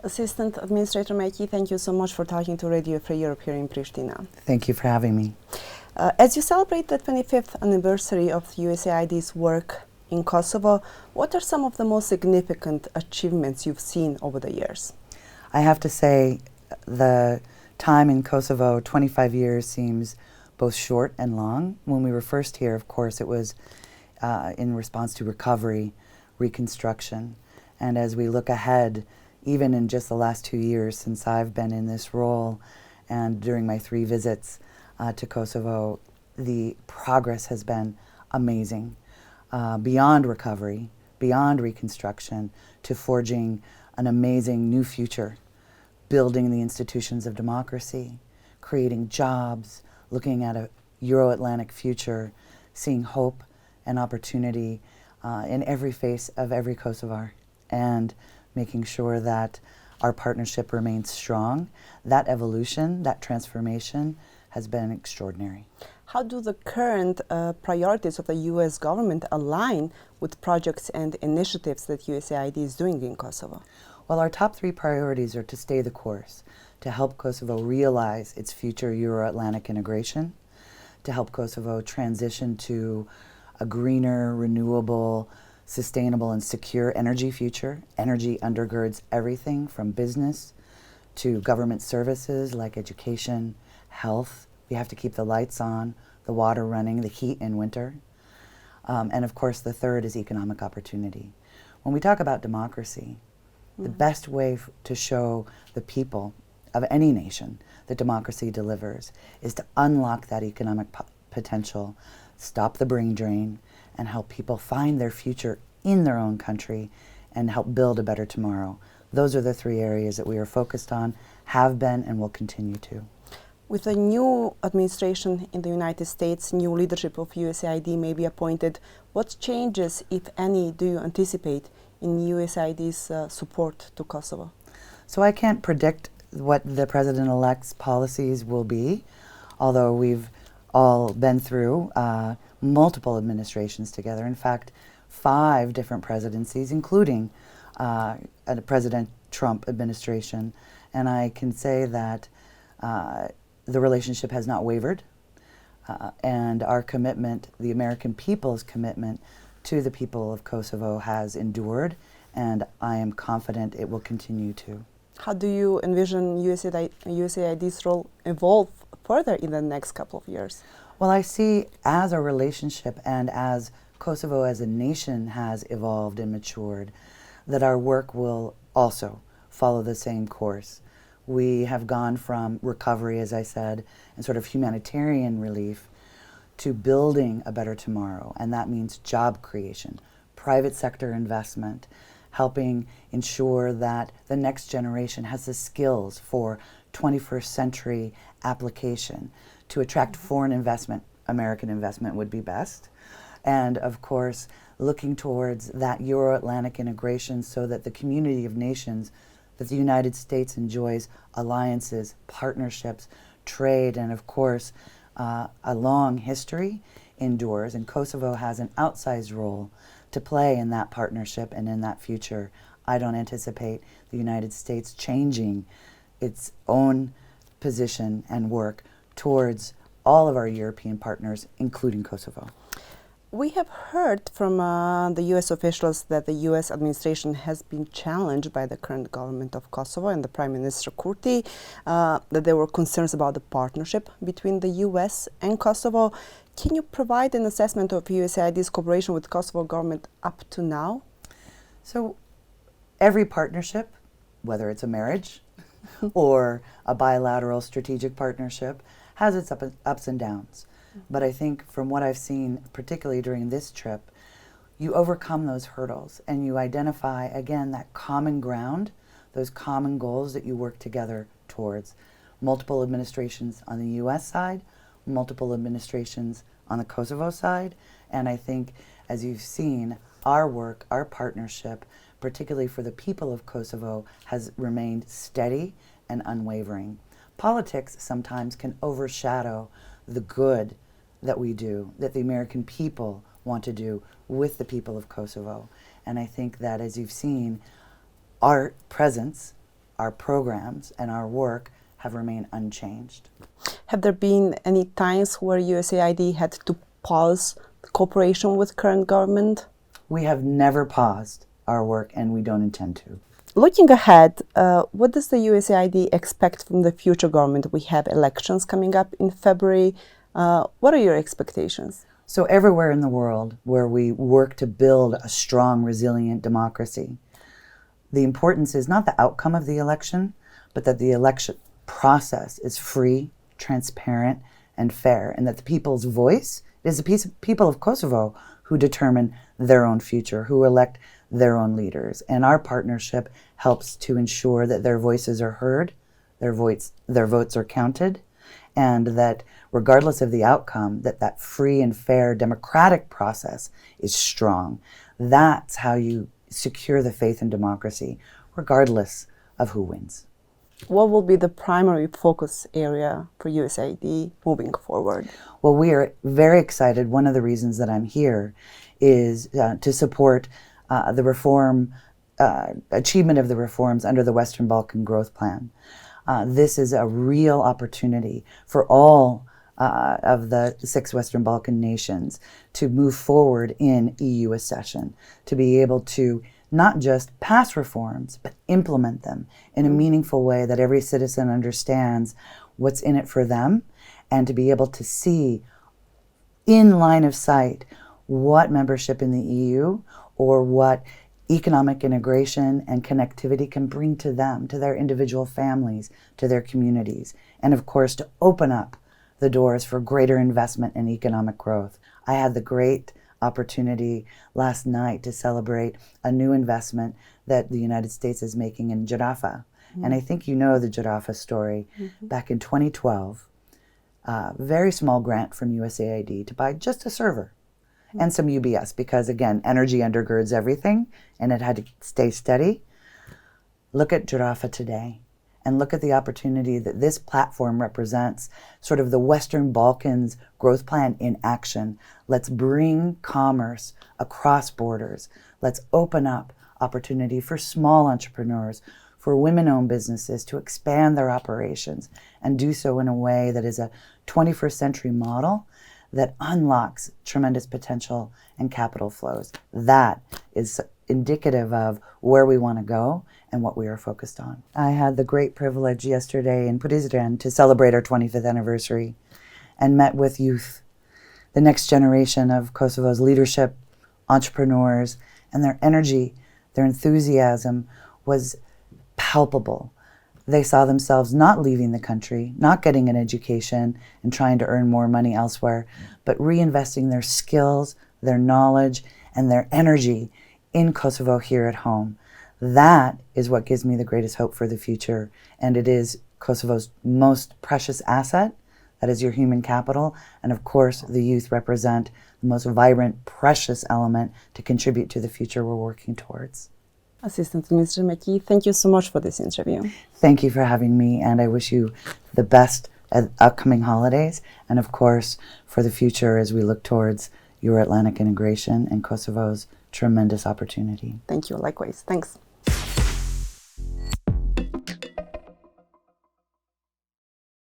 Assistant Administrator McKee, thank you so much for talking to Radio Free Europe here in Pristina. Thank you for having me. As you celebrate the 25th anniversary of USAID's work in Kosovo, what are some of the most significant achievements you've seen over the years? I have to say the time in Kosovo, 25 years, seems both short and long. When we were first here, of course, it was in response to recovery, reconstruction. And as we look ahead, even in just the last 2 years since I've been in this role and during my 3 visits to Kosovo, the progress has been amazing. Beyond recovery, beyond reconstruction, to forging an amazing new future, building the institutions of democracy, creating jobs, looking at a Euro-Atlantic future, seeing hope and opportunity in every face of every Kosovar, and making sure that our partnership remains strong. That evolution, that transformation has been extraordinary. How do the current priorities of the U.S. government align with projects and initiatives that USAID is doing in Kosovo? Well, our top 3 priorities are to stay the course, to help Kosovo realize its future Euro-Atlantic integration, to help Kosovo transition to a greener, renewable, sustainable and secure energy future. Energy undergirds everything from business to government services like education, health. We have to keep the lights on, the water running, the heat in winter. And of course, the third is economic opportunity. When we talk about democracy, the best way to show the people of any nation that democracy delivers is to unlock that economic potential, stop the brain drain, and help people find their future in their own country and help build a better tomorrow. Those are the 3 areas that we are focused on, have been, and will continue to. With a new administration in the United States, new leadership of USAID may be appointed. What changes, if any, do you anticipate in USAID's support to Kosovo? So I can't predict what the President-elect's policies will be, although we've all been through multiple administrations together. In fact, 5 different presidencies, including a President Trump administration. And I can say that the relationship has not wavered, and our commitment, the American people's commitment to the people of Kosovo, has endured, and I am confident it will continue to. How do you envision USAID's role evolve further in the next couple of years? Well, I see as our relationship and as Kosovo as a nation has evolved and matured, that our work will also follow the same course. We have gone from recovery, as I said, and sort of humanitarian relief to building a better tomorrow, and that means job creation, private sector investment, helping ensure that the next generation has the skills for 21st century application. To attract foreign investment, American investment would be best. And of course, looking towards that Euro-Atlantic integration so that the community of nations, that the United States enjoys alliances, partnerships, trade, and of course, a long history endures, and Kosovo has an outsized role to play in that partnership and in that future. I don't anticipate the United States changing its own position and work towards all of our European partners, including Kosovo. We have heard from the U.S. officials that the U.S. administration has been challenged by the current government of Kosovo and the Prime Minister Kurti, that there were concerns about the partnership between the U.S. and Kosovo. Can you provide an assessment of USAID's cooperation with Kosovo government up to now? So every partnership, whether it's a marriage or a bilateral strategic partnership, has its ups and downs. But I think from what I've seen, particularly during this trip, you overcome those hurdles and you identify, again, that common ground, those common goals that you work together towards. Multiple administrations on the U.S. side, multiple administrations on the Kosovo side, and I think, as you've seen, our work, our partnership, particularly for the people of Kosovo, has remained steady and unwavering. Politics sometimes can overshadow the good that we do, that the American people want to do with the people of Kosovo. And I think that, as you've seen, our presence our programs and our work have remained unchanged. Have there been any times where USAID had to pause cooperation with current government? We have never paused our work, and we don't intend to. Looking ahead, what does the USAID expect from the future government? We have elections coming up in February. What are your expectations? So everywhere in the world where we work to build a strong, resilient democracy, the importance is not the outcome of the election, but that the election process is free, transparent, and fair, and that the people's voice is the people of Kosovo who determine their own future, who elect their own leaders. And our partnership helps to ensure that their voices are heard, their votes are counted, and that regardless of the outcome, that free and fair democratic process is strong. That's how you secure the faith in democracy, regardless of who wins. What will be the primary focus area for USAID moving forward? Well, we are very excited. One of the reasons that I'm here is to support the reform, achievement of the reforms under the Western Balkan Growth Plan. This is a real opportunity for all of the 6 Western Balkan nations to move forward in EU accession, to be able to not just pass reforms, but implement them in a meaningful way that every citizen understands what's in it for them, and to be able to see in line of sight what membership in the EU or what economic integration and connectivity can bring to them, to their individual families, to their communities, and of course to open up the doors for greater investment and economic growth. I had the great opportunity last night to celebrate a new investment that the United States is making in Jarafa. And I think you know the Jarafa story. Back in 2012, very small grant from USAID to buy just a server and some UBS, because again, energy undergirds everything and it had to stay steady. Look at Jarafa today and look at the opportunity that this platform represents, sort of the Western Balkans growth plan in action. Let's bring commerce across borders. Let's open up opportunity for small entrepreneurs, for women-owned businesses to expand their operations and do so in a way that is a 21st century model that unlocks tremendous potential and capital flows. That is indicative of where we want to go and what we are focused on. I had the great privilege yesterday in Prizren to celebrate our 25th anniversary and met with youth, the next generation of Kosovo's leadership, entrepreneurs, and their energy, their enthusiasm was palpable. They saw themselves not leaving the country, not getting an education and trying to earn more money elsewhere, but reinvesting their skills, their knowledge, and their energy in Kosovo here at home. That is what gives me the greatest hope for the future, and it is Kosovo's most precious asset. That is your human capital, and of course the youth represent the most vibrant, precious element to contribute to the future we're working towards. Assistant Minister McKee, thank you so much for this interview. Thank you for having me, and I wish you the best at upcoming holidays, and of course for the future as we look towards Euro-Atlantic integration and Kosovo's tremendous opportunity. Thank you, likewise. Thanks.